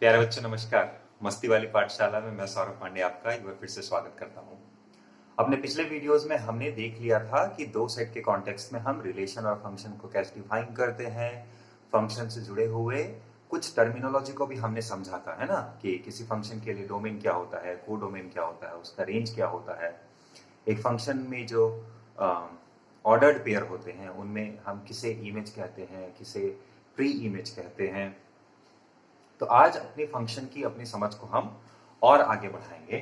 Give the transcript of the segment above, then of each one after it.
प्यारे बच्चों नमस्कार। मस्ती वाली पाठशाला में मैं सौरभ पांडे आपका एक बार फिर से स्वागत करता हूँ। अपने पिछले वीडियोस में हमने देख लिया था कि दो सेट के कॉन्टेक्स्ट में हम रिलेशन और फंक्शन को कैसे डिफाइन करते हैं। फंक्शन से जुड़े हुए कुछ टर्मिनोलॉजी को भी हमने समझा था, है ना, कि किसी फंक्शन के लिए डोमेन क्या होता है, को डोमेन क्या होता है, उसका रेंज क्या होता है। एक फंक्शन में जो ऑर्डर्ड पेयर होते हैं उनमें हम किसे इमेज कहते हैं, किसे प्री इमेज कहते हैं। तो आज अपने फंक्शन की अपनी समझ को हम और आगे बढ़ाएंगे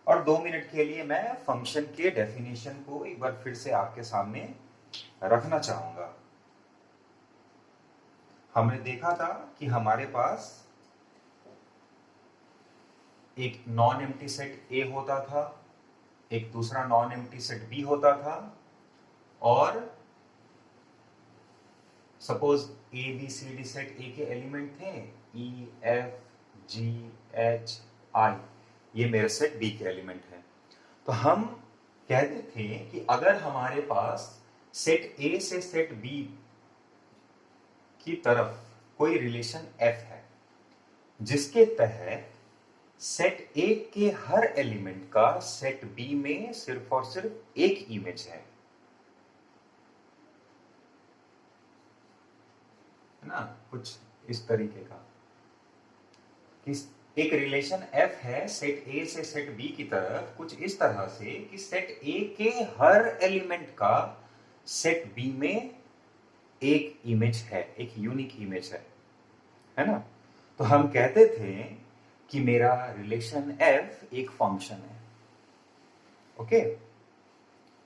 और 2 मिनट के लिए मैं फंक्शन के डेफिनेशन को एक बार फिर से आपके सामने रखना चाहूंगा। हमने देखा था कि हमारे पास एक नॉन एम्प्टी सेट ए होता था, एक दूसरा नॉन एम्प्टी सेट बी होता था और suppose A B C D set A के एलिमेंट थे E F G H I, ये मेरे सेट बी के एलिमेंट है। तो हम कहते थे कि अगर हमारे पास सेट ए से सेट बी की तरफ कोई रिलेशन एफ है जिसके तहत सेट ए के हर एलिमेंट का सेट बी में सिर्फ और सिर्फ एक इमेज है ना, कुछ इस तरीके का कि एक रिलेशन एफ है सेट ए से सेट बी की तरफ कुछ इस तरह से कि सेट ए के हर एलिमेंट का सेट बी में एक इमेज है, एक यूनिक इमेज है ना। तो हम कहते थे कि मेरा रिलेशन एफ एक फंक्शन है, ओके।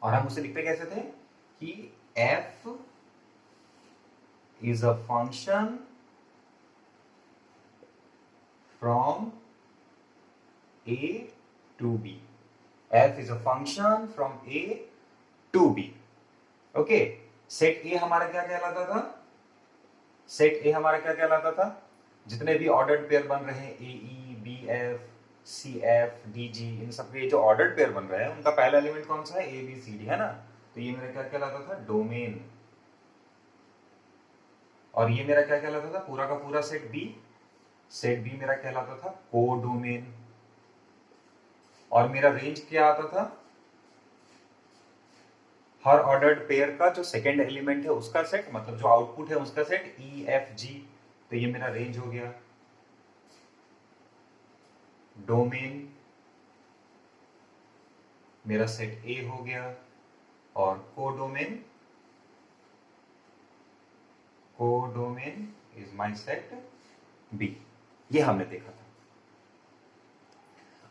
और हम उसे लिखते कैसे थे कि F is a function from A to B. F is a function from A to B. Okay. Set A हमारा क्या कहलाता था? सेट A हमारा क्या कहलाता था? जितने भी ऑर्डर्ड पेयर बन रहे हैं A E B F C F D G, इन सब के जो ऑर्डर्ड पेयर बन रहे हैं उनका पहला एलिमेंट कौन सा है? ए बी सी डी, है ना। तो ये मेरा क्या कहलाता था? डोमेन। और ये मेरा क्या कहलाता था? पूरा का पूरा सेट बी। सेट बी मेरा कहलाता था को डोमेन। और मेरा रेंज क्या आता था? हर ऑर्डर्ड पेयर का जो सेकेंड एलिमेंट है उसका सेट, मतलब जो आउटपुट है उसका सेट ई एफ जी। तो ये मेरा रेंज हो गया। डोमेन मेरा सेट ए हो गया और codomain is my set B. ये हमने देखा था।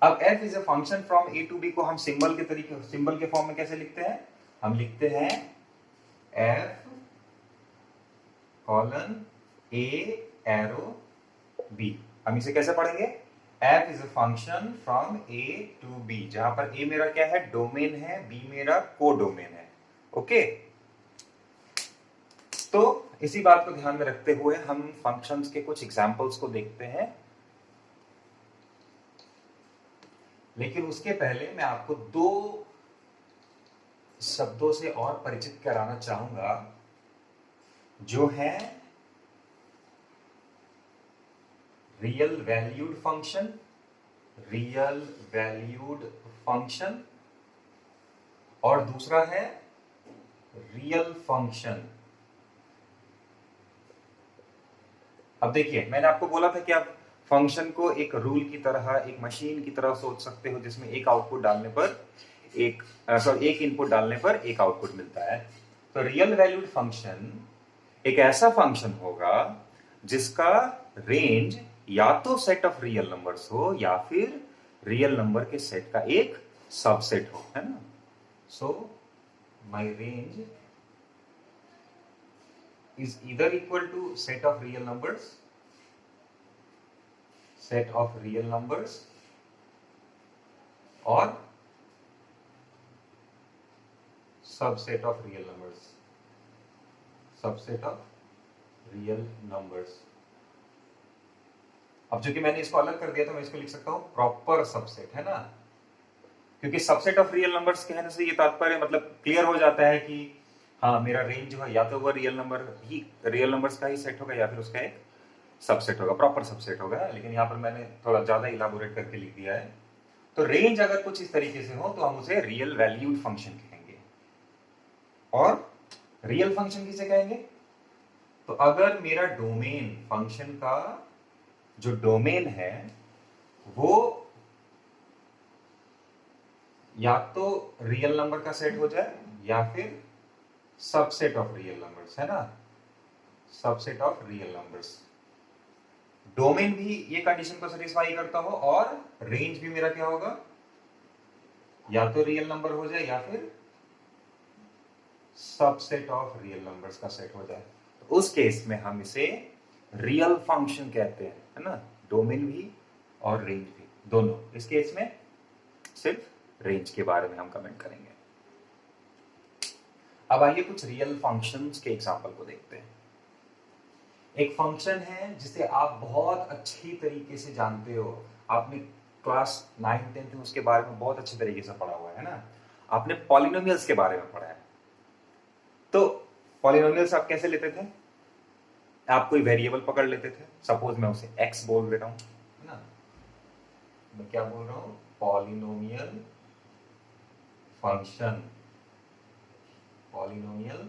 अब f is a function from A to B को हम सिंबल के फॉर्म में कैसे लिखते हैं? हम लिखते हैं f colon a arrow b। हम इसे कैसे पढ़ेंगे? f is a function from a to b, जहां पर a मेरा क्या है? डोमेन है, b मेरा कोडोमेन है, ओके। तो इसी बात को ध्यान में रखते हुए हम फंक्शंस के कुछ एग्जांपल्स को देखते हैं, लेकिन उसके पहले मैं आपको दो शब्दों से और परिचित कराना चाहूंगा जो है रियल वैल्यूड फंक्शन और दूसरा है रियल फंक्शन। अब देखिए, मैंने आपको बोला था कि आप फंक्शन को एक रूल की तरह, एक मशीन की तरह सोच सकते हो जिसमें एक आउटपुट डालने पर एक इनपुट डालने पर एक आउटपुट मिलता है। तो रियल वैल्यूड फंक्शन एक ऐसा फंक्शन होगा जिसका रेंज या तो सेट ऑफ रियल नंबर्स हो या फिर रियल नंबर के सेट का एक सबसेट हो, है ना। So my range is either equal to set of real numbers or subset of real numbers। अब चूंकि मैंने इसको अलग कर दिया तो मैं इसको लिख सकता हूं प्रॉपर सबसेट, है ना, क्योंकि सबसेट ऑफ रियल नंबर्स कहने से ये तात्पर्य मतलब क्लियर हो जाता है कि हाँ, मेरा रेंज जो है या तो वो रियल नंबर्स का ही सेट होगा या फिर उसका एक सबसेट होगा, प्रॉपर सबसेट होगा, लेकिन यहाँ पर मैंने थोड़ा ज्यादा इलाबोरेट करके लिख दिया है। तो रेंज अगर कुछ इस तरीके से हो तो हम उसे रियल वैल्यूड फंक्शन कहेंगे। और रियल फंक्शन किसे कहेंगे? तो अगर मेरा डोमेन, फंक्शन का जो डोमेन है वो या तो रियल नंबर का सेट हो जाए या फिर सबसेट ऑफ रियल नंबर्स, है ना, subset of real numbers. Domain भी ये कंडीशन को सेटिस्फाई करता हो और रेंज भी मेरा क्या होगा, या तो रियल नंबर हो जाए या फिर सबसेट ऑफ रियल नंबर्स का सेट हो जाए। तो उस केस में हम इसे रियल फंक्शन कहते हैं, है ना, डोमेन भी और रेंज भी दोनों। इस केस में सिर्फ रेंज के बारे में हम कमेंट करेंगे। अब आइए कुछ रियल फंक्शंस के एग्जांपल को देखते हैं। एक फंक्शन है जिसे आप बहुत अच्छी तरीके से जानते हो, आपने क्लास 9-10 में उसके बारे में बहुत अच्छे तरीके से पढ़ा हुआ है ना, आपने पॉलिनोमियल्स के बारे में पढ़ा है। तो पॉलिनोमियल्स आप कैसे लेते थे? आप कोई वेरिएबल पकड़ लेते थे, सपोज मैं उसे x बोल दे रहा हूं, है ना, मैं क्या बोल रहा हूं, पॉलिनोमियल फंक्शन, पॉलिनोमियल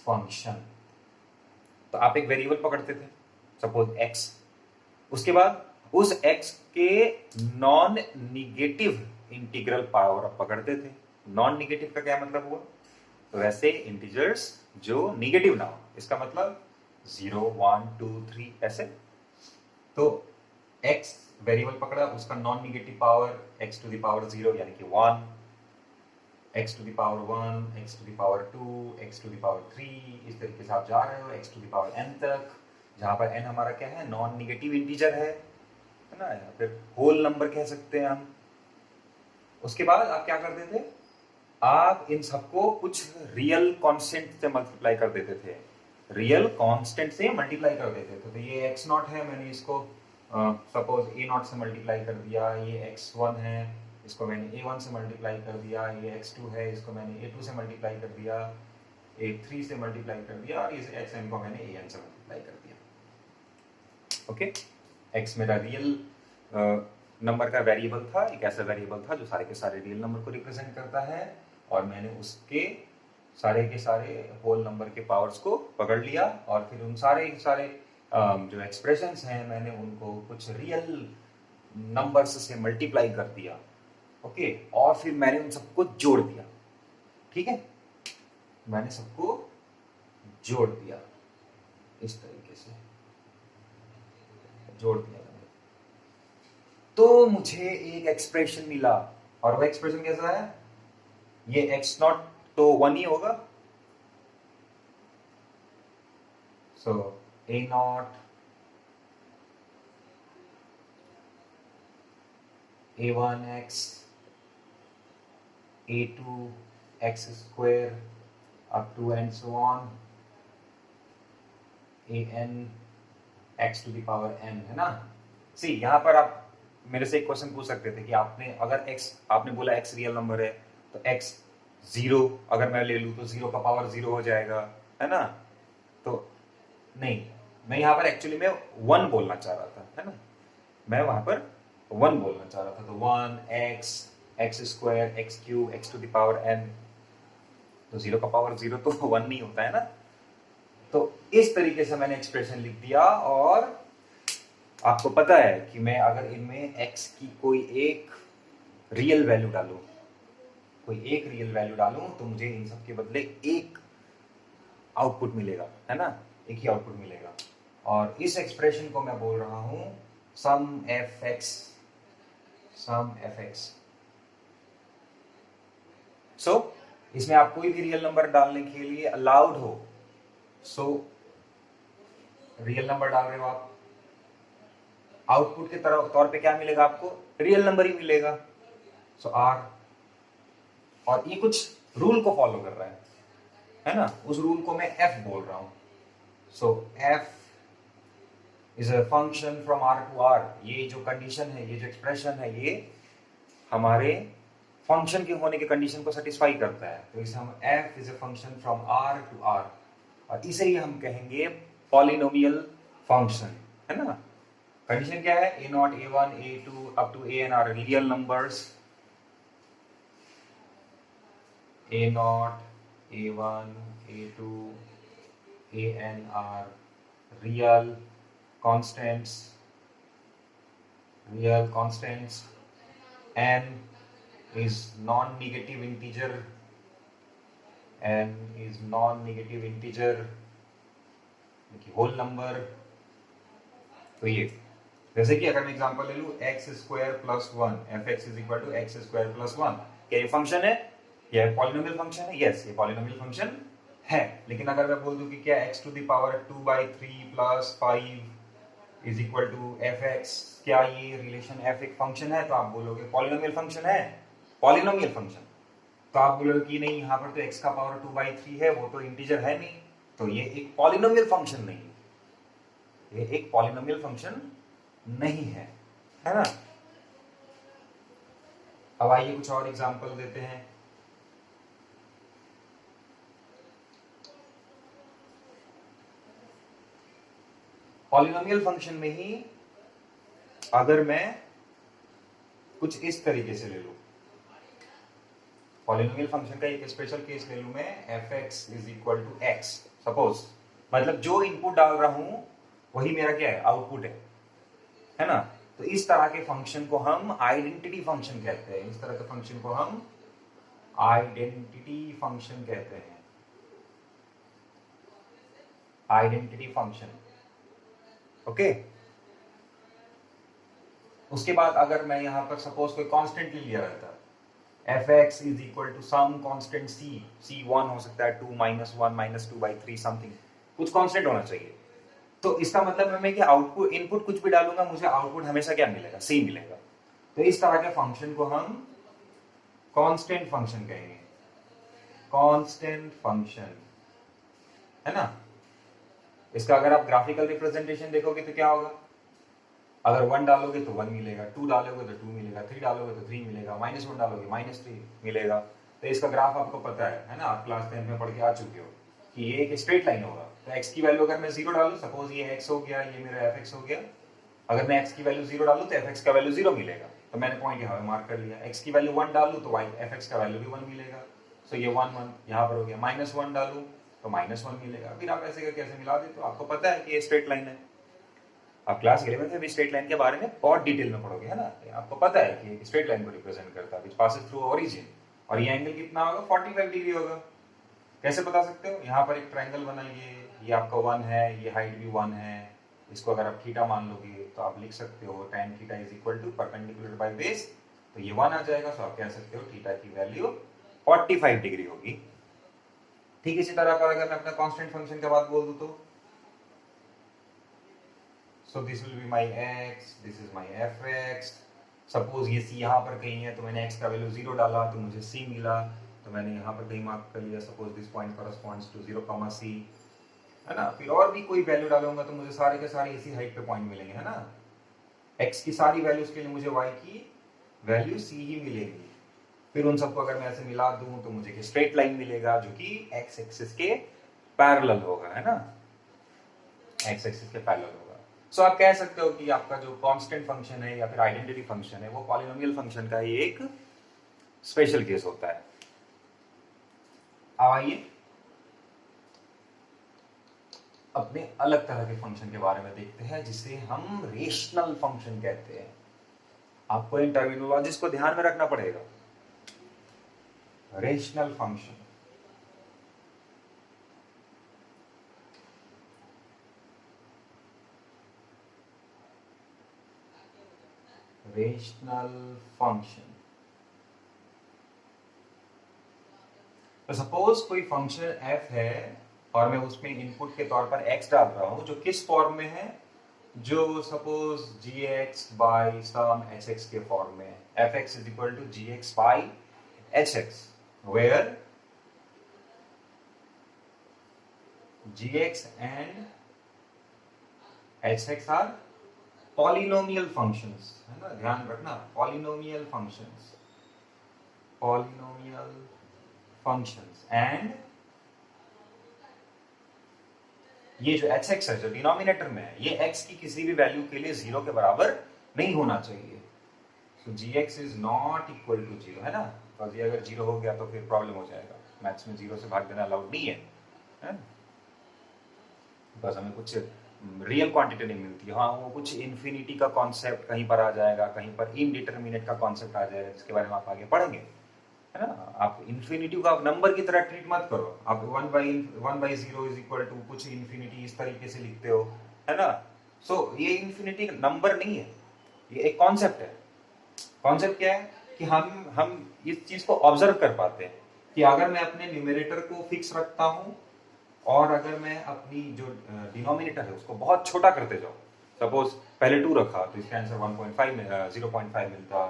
फंक्शन। तो आप एक वेरिएबल पकड़ते थे, सपोज x, उसके बाद उस x के नॉन निगेटिव इंटीग्रल पावर आप पकड़ते थे। नॉन निगेटिव का क्या मतलब हुआ? तो वैसे इंटीजर्स जो निगेटिव ना हो, इसका मतलब 0, 1, 2, 3 ऐसे। तो x वेरिएबल पकड़ा, उसका non negative power x to the power 0 यानी कि 1, x to the power 1, x to the power 2, x to the power 3, इस तरीके से आप जा रहे हो x to the power n तक, जहां पर n हमारा क्या है, नॉन निगेटिव इंटीजर है ना, या फिर होल नंबर कह सकते हैं हम। उसके बाद आप क्या करते थे, आप इन सबको कुछ रियल कांस्टेंट से मल्टीप्लाई कर देते थे, रियल कांस्टेंट से मल्टीप्लाई कर देते थे। तो ये x नॉट है, मैंने इसको सपोज a नॉट से मल्टीप्लाई कर दिया, ये x1 है, इसको मैंने a1 से मल्टीप्लाई कर दिया, ये x2 है, इसको मैंने a2 से मल्टीप्लाई कर दिया, a3 से मल्टीप्लाई कर दिया, और इस xn को मैंने an से मल्टीप्लाई कर दिया। ओके, x मेरा रियल नंबर का वेरिएबल था, एक ऐसा वेरिएबल था जो सारे के सारे रियल नंबर को रिप्रेजेंट करता है, और मैंने उसके सारे के सारे होल नंबर के पावर्स को पकड़ लिया, और फिर उन सारे के सारे जो एक्सप्रेशंस हैं मैंने उनको कुछ रियल नंबर्स से मल्टीप्लाई कर दिया। ओके, और फिर मैंने उन सबको जोड़ दिया। ठीक है, मैंने सबको जोड़ दिया, इस तरीके से जोड़ दिया मैंने, तो मुझे एक एक्सप्रेशन मिला। और वो एक्सप्रेशन कैसा है, ये x नॉट तो 1 ही होगा, सो a not, a1x, a2 x square up to and so on, an x to the power n, है ना। सी यहाँ पर आप मेरे से एक क्वेश्चन पूछ सकते थे कि आपने अगर x, आपने बोला x रियल नंबर है, तो x 0 अगर मैं ले लूं तो 0 का पावर 0 हो जाएगा, है ना। तो नहीं, मैं यहाँ पर एक्चुअली में 1 बोलना चाह रहा था, है ना, मैं वहां पर 1 बोलना चाह रहा था। तो 1x, x square, x cube, x to the power n, तो 0 का पावर 0 तो 1 नहीं होता है ना। तो इस तरीके से मैंने एक्सप्रेशन लिख दिया, और आपको पता है कि मैं अगर इनमें x की कोई एक रियल वैल्यू डालूं, कोई एक रियल वैल्यू डालूं, तो मुझे इन सब के बदले एक आउटपुट मिलेगा, है ना, एक ही आउटपुट मिलेगा। और इस एक्सप्रेशन को मैं बोल रहा हूं सम fx, सम fx। सो इसमें आप कोई भी रियल नंबर डालने के लिए अलाउड हो। सो रियल नंबर डाल रहे हो आप, आउटपुट के तौर पे क्या मिलेगा आपको, रियल नंबर ही मिलेगा। सो r, और ये कुछ रूल को फॉलो कर रहा है ना, उस रूल को मैं f बोल रहा हूं। So f is a function from r to r। ये जो कंडीशन है, ये जो एक्सप्रेशन है, ये हमारे फंक्शन के होने के कंडीशन को सेटिस्फाई करता है। तो इसे हम f is a function from r to r, और इसे ही हम कहेंगे पॉलिनोमियल फंक्शन। है ना। कंडीशन क्या है, A not A one A two up to A N are real numbers, A not A one A two A N are real constants, n is non-negative integer, whole number. तो ये जैसे कि अगर मैं example ले लूं X square plus one, F X is equal to X square plus one, क्या ये फंक्शन है, ये पॉलिनोमियल फंक्शन है, यस ये पॉलिनोमियल फंक्शन है। लेकिन अगर मैं बोल दूं कि क्या x to the power 2/3 plus 5 is equal to F X, क्या ये रिलेशन f एक फंक्शन है, तो आप बोलोगे पॉलिनोमियल फंक्शन है, पॉलिनोमियल फंक्शन। तो आप बोलोगे कि नहीं यहाँ पर तो x का पावर 2/3 है, वो तो इंटीजर है नहीं, तो ये एक पॉलिनोमियल फंक्शन नहीं, ये एक पॉलिनोमियल फंक्शन नहीं है ना। अब आइए कुछ और एग्जांपल देते हैं। पॉलिनोमियल फंक्शन में ही अगर मैं कुछ इस तरीके से ले लूं, पॉलिनोमियल फंक्शन का एक स्पेशल केस ले लूं मैं, F X is equal to X, suppose, मतलब जो इनपुट डाल रहा हूं वही मेरा क्या है, आउटपुट है ना। तो इस तरह के फंक्शन को हम आइडेंटिटी फंक्शन कहते हैं, इस तरह के फंक्शन को हम आइडेंटिटी फंक्शन कहते हैं, आइडेंटिटी फंक्शन। ओके, उसके बाद अगर मैं यहां पर सपोज कोई कांस्टेंट ले लिया रहता, F X is equal to some constant C 1 हो सकता है, 2 -1 -2/3 समथिंग, कुछ कांस्टेंट होना चाहिए। तो इसका मतलब है मैं कि आउटपुट इनपुट कुछ भी डालूंगा मुझे आउटपुट हमेशा क्या मिलेगा, सी मिलेगा। तो इस तरह के फंक्शन को हम कांस्टेंट फंक्शन कहेंगे, कांस्टेंट फंक्शन, है ना। इसका अगर आप ग्राफिकल रिप्रेजेंटेशन देखोगे तो क्या होगा, अगर 1 डालोगे तो 1 मिलेगा, 2 डालोगे तो 2 मिलेगा, 3 डालोगे तो 3 मिलेगा, -1 डालोगे -3 मिलेगा। तो इसका ग्राफ आपको पता है ना, आप क्लास 10 में पढ़ के आ चुके हो कि ये एक स्ट्रेट लाइन होगा। तो x की वैल्यू अगर मैं 0 डालूं, सपोज ये x हो गया, ये मेरा fx हो गया, अगर मैं x की वैल्यू 0 डालूं तो fx का वैल्यू 0 मिलेगा, तो मैंने पॉइंट यहाँ पे मार्क कर लिया। x की वैल्यू 1 डालूं तो fx का वैल्यू भी 1 मिलेगा, सो ये 1 1 यहाँ पर हो गया। -1 डालूं तो -1 मिलेगा। फिर आप ऐसे करके ऐसे मिला दे, तो आपको पता है कि ये स्ट्रेट लाइन है। आप क्लास 11 में भी स्ट्रेट लाइन के बारे में बहुत डिटेल में पढ़ोगे, है ना। आपको पता है कि स्ट्रेट लाइन को रिप्रेजेंट करता है व्हिच पासेस थ्रू ओरिजिन, और ये एंगल कितना होगा, 45 डिग्री होगा। कैसे बता सकते हो, यहाँ पर एक ट्रायंगल बनाइए, ये आपका 1 है, ये हाइट भी 1 है, इसको अगर आप थीटा मान लोगे तो आप लिख सकते हो tan theta is equal to perpendicular by base, तो ये 1 आ जाएगा। सो आप कह सकते हो थीटा की वैल्यू 45 डिग्री होगी। ठीक इसी तरह पर अगर मैं अपना कांस्टेंट फंक्शन के बाद बोल दूं तो so this will be my x, this is my fx। Suppose ये c यहाँ पर कहीं है, तो मैंने x का वैल्यू 0 डाला तो मुझे c मिला, तो मैंने यहाँ पर कहीं मार्क कर लिया, suppose this point corresponds to 0, c, है ना। फिर और भी कोई वैल्यू डालूंगा तो मुझे सारे के सारे इसी हाइट पे पॉइंट मिलेंगे, है ना। x की सारी वैल्यूज के लिए मुझे y की वैल्यू c ही मिलेगी। फिर उन सबको अगर मैं ऐसे मिला दूं तो मुझे स्ट्रेट लाइन मिलेगा जो कि x एक्सिस के पैरेलल होगा, है ना, x एक्सिस के पैरेलल होगा। सो आप कह सकते हो कि आपका जो कांस्टेंट फंक्शन है या फिर आइडेंटिटी फंक्शन है वो पॉलिनोमियल फंक्शन का ही एक स्पेशल केस होता है। आइए अपने अलग तरह के फंक्शन के बारे में देखते हैं जिसे हम रेशनल फंक्शन कहते हैं। आपको इन टर्मिनोलॉजीज को ध्यान में रखना पड़ेगा। Rational function, rational function. तो सपोज कोई फंक्शन f है और मैं उसमें इनपुट के तौर पर x डाल रहा हूं, जो किस फॉर्म में है, जो suppose gx by some hx के फॉर्म में है। fx is equal to gx by hx, where gx and hx are polynomial functions, है ना, ध्यान रखना, polynomial functions, polynomial functions and ये जो एच एक्स है जो डिनोमिनेटर में है, ये एक्स की किसी भी वैल्यू के लिए 0 के बराबर नहीं होना चाहिए। So G X is not equal to 0, है ना। तो ये अगर 0 हो गया तो फिर प्रॉब्लम हो जाएगा, मैथ्स में 0 से भाग देना अलाउड नहीं है, बस हमें कुछ रियल क्वांटिटी नहीं मिलती। हाँ, वो कुछ इन्फिनिटी का कॉन्सेप्ट कहीं पर आ जाएगा, कहीं पर इनडिटर्मिनेट का कॉन्सेप्ट आ जाएगा, जिसके बारे में आप आगे पढ़ेंगे, है ना। आप इन्फिनिटी को आप नंबर की तरह ट्रीट मत करो। आप 1/0 इज इक्वल टू कुछ इन्फिनिटी इस तरीके से लिखते हो, है ना। सो ये इन्फिनिटी नंबर नहीं है, ये एक कॉन्सेप्ट है। कॉन्सेप्ट क्या है कि हम इस चीज को ऑब्जर्व कर पाते हैं कि अगर मैं अपने न्यूमरेटर को फिक्स रखता हूं और अगर मैं अपनी जो डिनोमिनेटर है उसको बहुत छोटा करते जाऊं, सपोज पहले 2 रखा तो इसका आंसर 0.5 मिलता,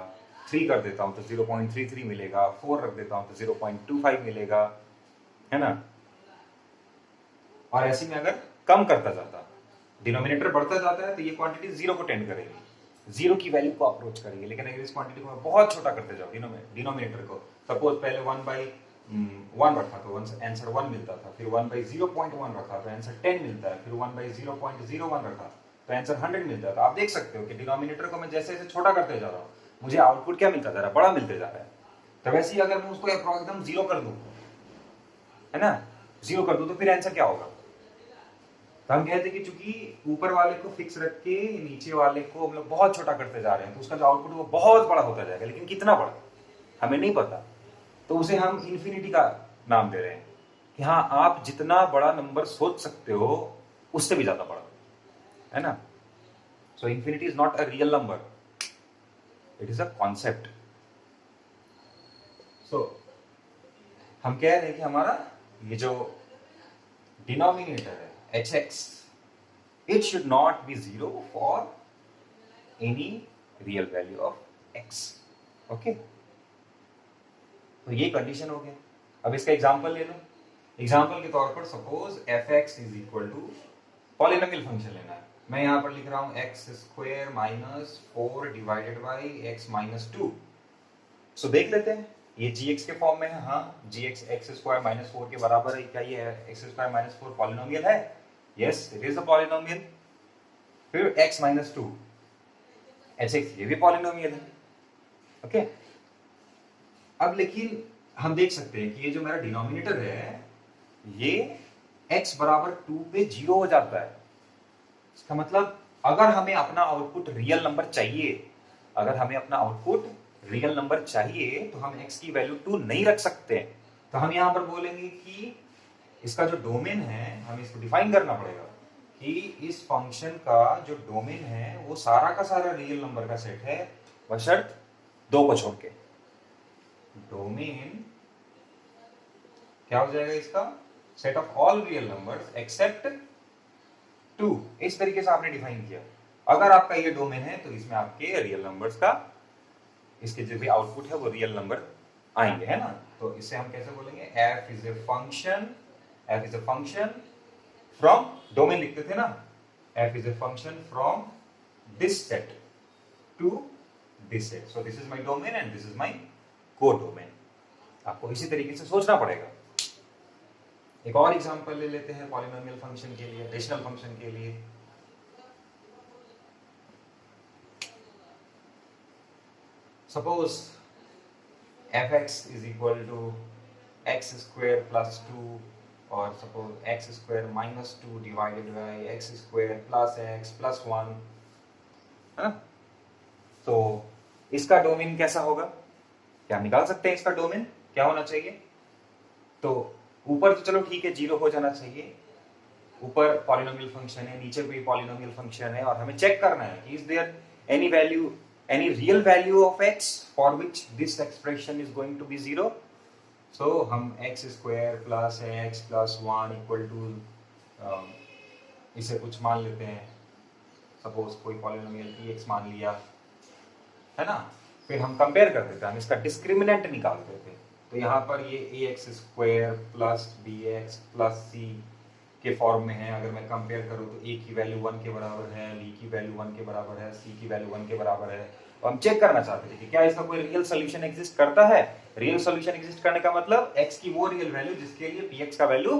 3 कर देता हूं तो 0.33 मिलेगा, 4 रख देता हूं तो 0.25 मिलेगा, है ना। और ऐसे में अगर कम करता जाता, डिनोमिनेटर बढ़ता जाता है तो ये क्वांटिटी 0 को टेंड करेगी, 0 की वैल्यू को अप्रोच करेगी। लेकिन अगर इस क्वांटिटी को मैं बहुत छोटा करते जाऊं डिनोमिनेटर को, सपोज पहले 1/1 रखा तो आंसर 1 मिलता था, फिर 1/0.1 रखा तो आंसर 10 मिलता है, फिर 1/0.01 रखा तो आंसर 100 मिलता है। तो आप देख सकते हो कि डिनोमिनेटर को मैं जैसे जैसे छोटा करते जा रहा हूँ, मुझे आउटपुट क्या मिलता जा रहा है, बड़ा मिलते जा रहा है। तो वैसे ही अगर मैं उसको एकदम 0 कर दूं, है ना, 0 कर दूं तो फिर आंसर क्या होगा। तो हम कहते हैं कि चूंकि ऊपर वाले को फिक्स रख के नीचे वाले को हम लोग बहुत छोटा करते जा रहे हैं, तो उसका जो आउटपुट वो बहुत बड़ा होता जाएगा, लेकिन कितना बड़ा हमें नहीं पता। तो उसे हम इन्फिनिटी का नाम दे रहे हैं कि हाँ, आप जितना बड़ा नंबर सोच सकते हो उससे भी ज्यादा बड़ा, है ना। So infinity is not a real number, it is a concept. So हम कह रहे हैं कि हमारा ये जो डिनोमिनेटर है hx, it should not be 0 for any real value of x, okay। तो ये कंडीशन हो गया। अब इसका एग्जांपल ले लो। एग्जांपल के तौर पर suppose fx is equal to polynomial function लेना है। मैं यहां पर लिख रहा हूं x² minus 4 divided by x minus 2। So देख लेते हैं, ये gx के फॉर्म में है। हाँ, gx x² माइनस 4 के बराबर है। क्या ये x² माइनस 4 पॉलिनोमियल है? Yes, it is a polynomial। फिर x माइनस 2 hx, ये भी पॉलिनोमियल है, ओके। अब लेकिन हम देख सकते हैं कि ये जो मेरा डिनोमिनेटर है ये x बराबर 2 पे 0 हो जाता है। इसका मतलब अगर हमें अपना आउटपुट रियल नंबर चाहिए, अगर हमें अपना आउटपुट रियल नंबर चाहिए तो हम x की वैल्यू 2 नहीं रख सकते। तो हम यहां पर बोलेंगे कि इसका जो डोमेन है हमें इसको डिफाइन करना पड़ेगा कि इस फंक्शन का जो डोमेन है वो सारा का सारा रियल नंबर का सेट है, बशर्त 2 को छोड़ के। डोमेन क्या हो जाएगा इसका? Set of all real numbers accept 2। इस तरीके से आपने डिफाइन किया। अगर आपका ये डोमेन है तो इसमें आपके रियल नंबर्स का, इसके जो भी आउटपुट है वो रियल नंबर आएंगे, है ना। तो इससे हम कैसे बोलेंगे? f is a function from, domain लिखते थे ना, f is a function from this set to this set. So this is my domain and this is my codomain. आपको इसी तरीके से सोचना पड़ेगा। एक और एग्जांपल ले लेते हैं पॉलिनोमियल फंक्शन के लिए, रेशनल फंक्शन के लिए। Suppose fx is equal to x square plus 2 और suppose x square minus 2 divided by x square plus x plus 1, है ना। तो इसका डोमेन कैसा होगा? क्या निकाल सकते हैं इसका डोमेन क्या होना चाहिए? तो ऊपर तो चलो ठीक है 0 हो जाना चाहिए, ऊपर पॉलिनोमियल फंक्शन है, नीचे भी पॉलिनोमियल फंक्शन है, और हमें चेक करना है कि is there any value, any real value of x for which this expression is going to be 0। so हम x square plus x plus 1 equal to इसे कुछ मान लेते हैं, सपोज कोई पॉलिनोमियल px मान लिया, है ना। फिर हम कंपेयर कर देते हैं, हम इसका डिस्क्रिमिनेंट निकाल देते हैं। तो यहाँ पर ये ax square plus bx plus c के फॉर्म में है। अगर मैं कंपेयर करूं तो a की वैल्यू 1 के बराबर है, b की वैल्यू 1 के बराबर है, c की वैल्यू 1 के बराबर है। तो हम चेक करना चाहते थे कि क्या इसका कोई रियल सॉल्यूशन एग्जिस्ट करता है। रियल सॉल्यूशन एग्जिस्ट करने का मतलब x की वो रियल वैल्यू जिसके लिए px का वैल्यू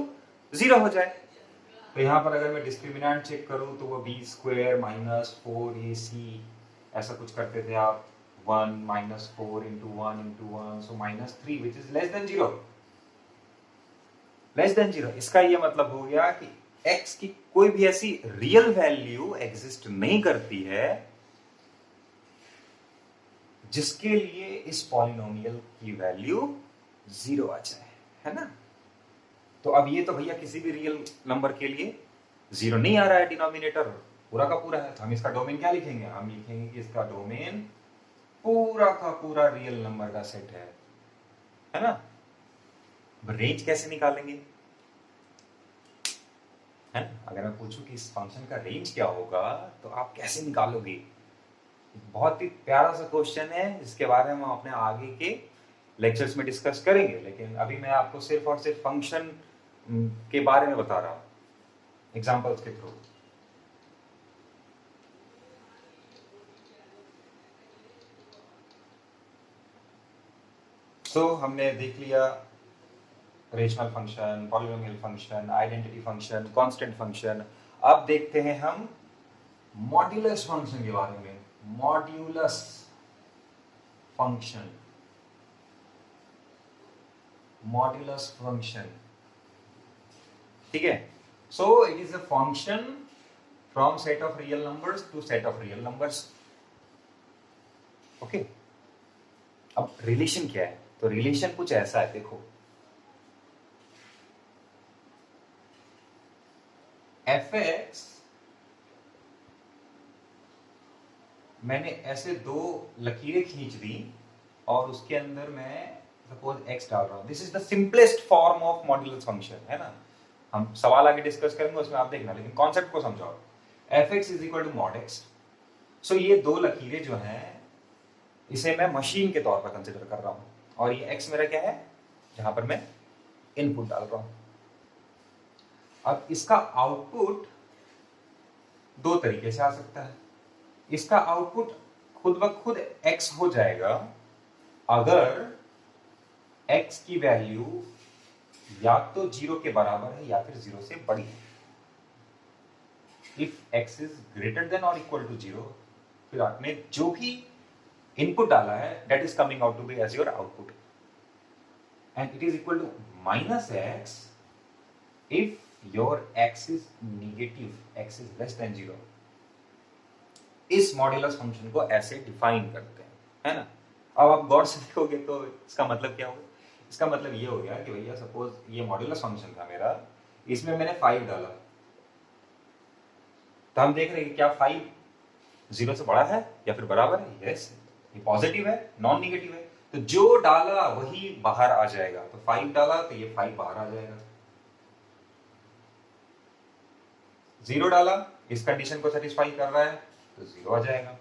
0 हो जाए। तो यहाँ पर अगर मैं डिस्क्रिमिनेंट चेक करूँ तो वो बी स्क्वायर माइनस 4ac ऐसा कुछ करते थे आप, 1 minus 4 into 1 into 1, so minus 3 which is less than 0, less than 0। इसका ये मतलब हो गया कि x की कोई भी ऐसी रियल वैल्यू एग्जिस्ट नहीं करती है जिसके लिए इस पॉलिनोमियल की वैल्यू 0 आ जाए, है ना। तो अब ये तो भैया किसी भी रियल नंबर के लिए 0 नहीं आ रहा है, डिनोमिनेटर पूरा का पूरा है, तो हम इसका डोमेन क्या लिखेंगे, हम लिखेंगे कि इसका डोमेन पूरा का पूरा रियल नंबर का सेट है ना। रेंज कैसे निकालेंगे, है ना। अगर मैं पूछूं कि इस फंक्शन का रेंज क्या होगा तो आप कैसे निकालोगे, बहुत ही प्यारा सा क्वेश्चन है जिसके बारे में हम अपने आगे के लेक्चर्स में डिस्कस करेंगे, लेकिन अभी मैं आपको सिर्फ और सिर्फ फंक्शन के बारे में बता रहा हूं एग्जांपल्स के थ्रू। तो हमने देख लिया rational function, polynomial function, identity function, constant function. अब देखते हैं हम मॉड्यूलस फंक्शन के बारे में। मॉड्यूलस फंक्शन, मॉड्यूलस फंक्शन, ठीक है। So it is a function from set of real numbers to set of real numbers, okay. अब रिलेशन क्या है, तो रिलेशन कुछ ऐसा है, देखो fx, मैंने ऐसे दो लकीरें खींच दी और उसके अंदर मैं सपोज x डाल रहा हूं। This is the simplest form of modulus function, है ना। हम सवाल आगे डिस्कस करेंगे उसमें आप देखना, लेकिन कॉन्सेप्ट को समझाओ। fx is equal to mod x। So ये दो लकीरें जो हैं इसे मैं मशीन के तौर पर कंसिडर कर रहा हूं, और ये x मेरा क्या है जहां पर मैं इनपुट डाल रहा हूं। अब इसका आउटपुट दो तरीके से आ सकता है। इसका आउटपुट खुद ब खुद x हो जाएगा अगर x की वैल्यू या तो 0 के बराबर है या फिर 0 से बड़ी है। If x is greater than और इक्वल टू 0, फिर आपने जो भी इनपुट डाला है that is coming out to be as your output, and it is equal to minus x if your x is negative, x is less than 0। इस modulus function को ऐसे डिफाइन करते हैं, है ना। अब आप गौर से देखोगे तो इसका मतलब क्या होगा, इसका मतलब ये हो गया कि भैया सपोज ये मॉड्यूलस फंक्शन था मेरा, इसमें मैंने 5 डाला, तो हम देख रहे हैं कि क्या 5 0 से बड़ा है या फिर बराबर है। यस, ये पॉजिटिव है, नॉन नेगेटिव है, तो जो डाला वही बाहर आ जाएगा। तो 5 डाला तो ये 5 बाहर आ जाएगा। 0 डाला, इस कंडीशन को सेटिस्फाई कर रहा है तो 0 आ जाएगा।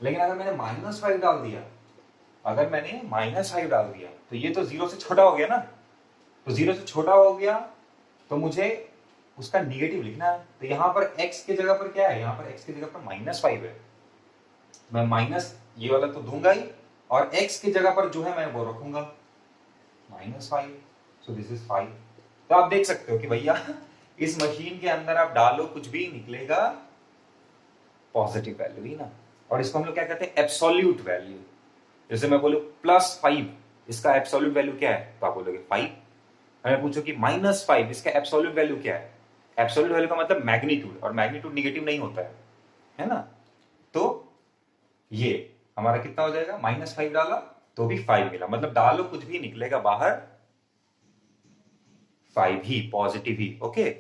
लेकिन अगर मैंने -5 डाल दिया, अगर मैंने -5 डाल दिया तो ये तो 0 से छोटा हो गया ना। तो 0 से छोटा हो गया तो मुझे उसका निगेटिव लिखना है। तो यहां पर x की जगह पर क्या है, यहां पर x की जगह पर -5 है। मैं माइनस ये वाला तो दूंगा ही, और x की जगह पर जो है मैं वो रखूंगा -5। सो दिस इज 5। तो आप देख सकते हो कि भैया इस मशीन के अंदर आप डालो कुछ भी निकलेगा पॉजिटिव वैल्यू ही ना। और इसको हम लोग क्या कहते हैं, एब्सोल्यूट वैल्यू। जैसे मैं बोलूं +5, इसका एब्सोल्यूट वैल्यू क्या है, तो आप बोलोगे 5। मैं पूछूं कि -5, इसका एब्सोल्यूट वैल्यू क्या है, एब्सोल्यूट वैल्यू का मतलब मैग्नीट्यूड, और मैग्नीट्यूड निगेटिव नहीं होता है ना। तो ये हमारा कितना हो जाएगा, -5 डाला तो भी 5 मिला, मतलब डालो कुछ भी निकलेगा बाहर 5 ही, पॉजिटिव ही, ओके।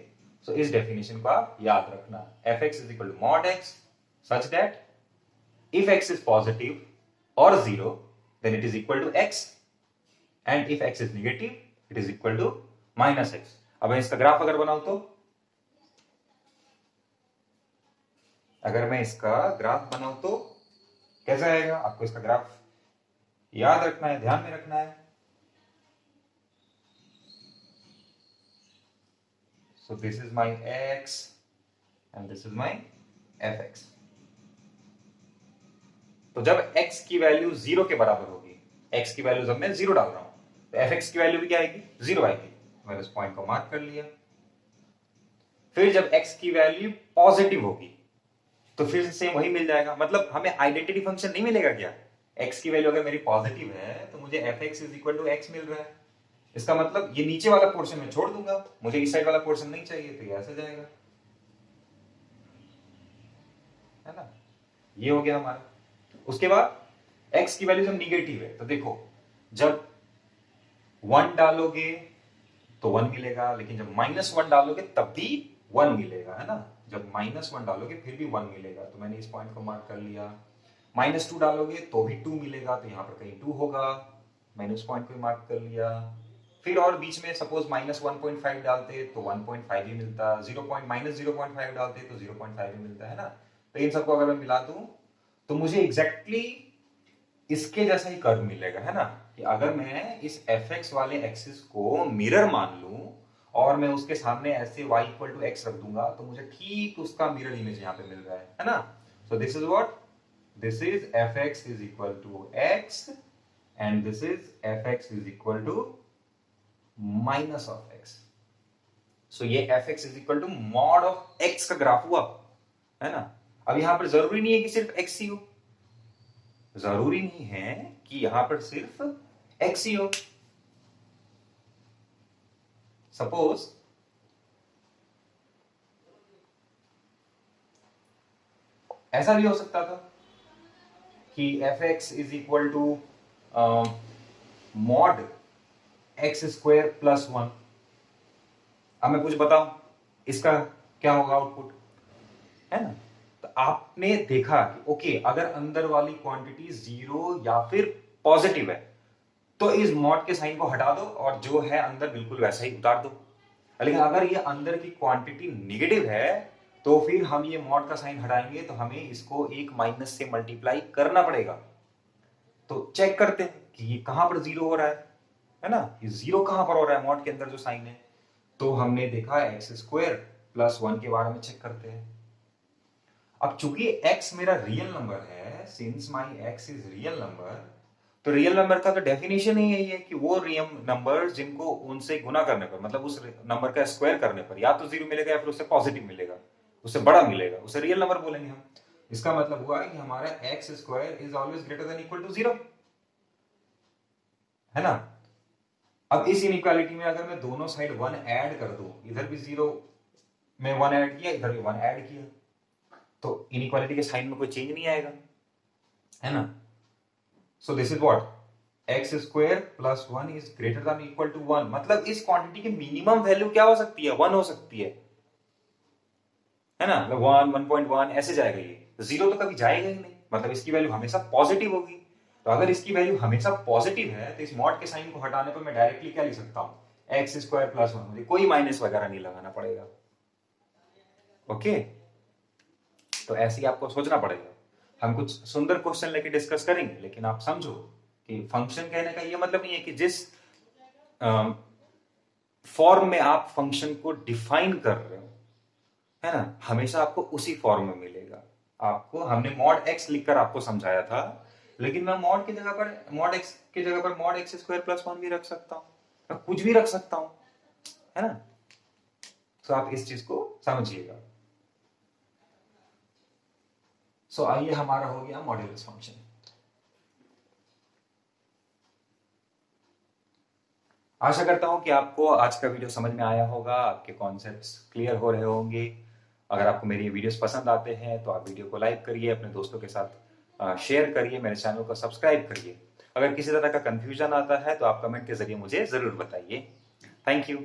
सो इस डेफिनेशन को आप याद रखना, fx is equal to mod x such that if x is positive or 0 then it is equal to x, and if x is negative it is equal to -x। अब मैं इसका graph अगर बनाऊं तो, अगर मैं इसका ग्राफ बनाऊं तो कैसा आएगा, आपको इसका ग्राफ याद रखना है, ध्यान में रखना है। So this is my x and this is my fx। तो जब x की वैल्यू 0 के बराबर होगी, x की वैल्यू जब मैं 0 डाल रहा हूं तो fx की वैल्यू भी क्या आएगी, 0 आएगी। मैंने इस पॉइंट को मार्क कर लिया। फिर जब x की वैल्यू पॉजिटिव होगी तो फिर से सेम वही मिल जाएगा। मतलब हमें आइडेंटिटी फंक्शन नहीं मिलेगा क्या? x की वैल्यू अगर मेरी पॉजिटिव है तो मुझे fx is equal to x मिल रहा है। इसका मतलब ये नीचे वाला पोर्शन में छोड़ दूंगा, मुझे इस साइड वाला पोर्शन नहीं चाहिए, तो ये ऐसे जाएगा, है ना। ये हो गया हमारा। उसके बाद x की वैल्यू जब निगेटिव है तो देखो, जब 1 डालोगे तो 1 मिलेगा, लेकिन जब -1 डालोगे तब भी 1 मिलेगा, है ना। जब -1 डालोगे फिर भी 1 मिलेगा, तो मैंने इस पॉइंट को मार्क कर लिया। -2 डालोगे तो भी 2 मिलेगा, तो यहां पर कहीं 2 होगा, मैंने उस पॉइंट को मार्क कर लिया। फिर और बीच में सपोज -1.5 डालते तो 1.5 ही मिलता, -0.5 डालते तो 0.5 ही मिलता, है ना। तो इन सबको अगर मैं मिला दूं तो मुझे एग्जैक्टली इसके जैसा ही कर्व मिलेगा, है ना। कि अगर मैं इस fx वाले एक्सिस को मिरर मान लूं और मैं उसके सामने ऐसे y इक्वल टू x रख दूंगा तो मुझे ठीक उसका मिरर इमेज यहाँ पे मिल रहा है ना। So this is what, this is fx is equal to x and this is fx is equal to minus of x। So ये fx is equal to mod of x का graph हुआ, है ना। अब यहां पर जरूरी नहीं है कि सिर्फ x ही हो, जरूरी नहीं है कि यहां पर सिर्फ x ही हो। सपोज ऐसा भी हो सकता था कि fx is equal to mod x square plus 1। अब मैं कुछ बताऊं इसका क्या होगा आउटपुट, है ना। तो आपने देखा कि ओके, अगर अंदर वाली क्वांटिटी 0 या फिर पॉजिटिव है तो इस मॉड के साइन को हटा दो और जो है अंदर बिल्कुल वैसा ही उतार दो। लेकिन अगर ये अंदर की क्वांटिटी निगेटिव है तो फिर हम ये मॉड का साइन हटाएंगे तो हमें इसको एक माइनस से मल्टीप्लाई करना पड़ेगा। तो चेक करते हैं कि ये कहां पर 0 हो रहा है ना। ये 0 कहां पर हो रहा है मॉड के अंदर जो साइन है। तो हमने देखा एक्स स्क्वायर प्लस 1 के बारे में चेक करते हैं। अब चूंकि x मेरा रियल नंबर है, since my x is real number, तो रियल नंबर का तो डेफिनेशन ही यही है कि वो रियल नंबर जिनको उनसे गुना करने पर, मतलब उस नंबर का स्क्वायर करने पर या तो 0 मिलेगा या फिर उससे पॉजिटिव मिलेगा, उससे बड़ा मिलेगा, उसे रियल नंबर बोलेंगे हम। इसका मतलब हुआ है कि हमारा X square is always greater than equal to 0, है ना। अब इस इनइक्वालिटी में अगर मैं दोनों साइड 1 ऐड कर दूं, इधर भी 0 में 1 ऐड किया, इधर भी 1 ऐड किया, तो इनइक्वालिटी के साइन में कोई चेंज नहीं आएगा, है ना। So this is what, X square plus 1 is greater than equal to 1। मतलब इस क्वांटिटी की मिनिमम वैल्यू क्या हो सकती है, 1 हो सकती है ना। मतलब 1, 1.1 ऐसे जाएगा, ये 0 तो कभी जाएगा ही नहीं, मतलब इसकी वैल्यू हमेशा पॉजिटिव होगी। तो अगर इसकी वैल्यू हमेशा पॉजिटिव है तो इस मॉड के साइन को हटाने पर मैं डायरेक्टली क्या लिख सकता हूं, एक्स स्क्वायर प्लस 1, मुझे कोई माइनस वगैरह नहीं लगाना पड़ेगा। ओके, तो ऐसे ही आपको सोचना पड़ेगा। हम कुछ सुंदर क्वेश्चन लेके डिस्कस करेंगे, लेकिन आप समझो कि फंक्शन कहने का ये मतलब नहीं है कि जिस फॉर्म में आप फंक्शन को डिफाइन कर रहे हो, है ना, हमेशा आपको उसी फॉर्म में मिलेगा। आपको हमने मॉड एक्स लिखकर आपको समझाया था, लेकिन मैं मॉड की जगह पर, मॉड एक्स की जगह पर मॉड एक्स स्क्वायर प्लस 1 भी रख सकता हूं, मैं कुछ भी रख सकता हूं, है ना। तो आप इस चीज को समझिएगा। सो आइए, हमारा हो गया मॉड्यूलस फंक्शन। आशा करता हूं कि आपको आज का वीडियो समझ में आया होगा, आपके कॉन्सेप्ट्स क्लियर हो रहे होंगे। अगर आपको मेरी ये वीडियोस पसंद आते हैं तो आप वीडियो को लाइक करिए, अपने दोस्तों के साथ शेयर करिए, मेरे चैनल को सब्सक्राइब करिए। अगर किसी तरह का कंफ्यूजन आता है तो आप कमेंट के जरिए मुझे जरूर बताइए। Thank you.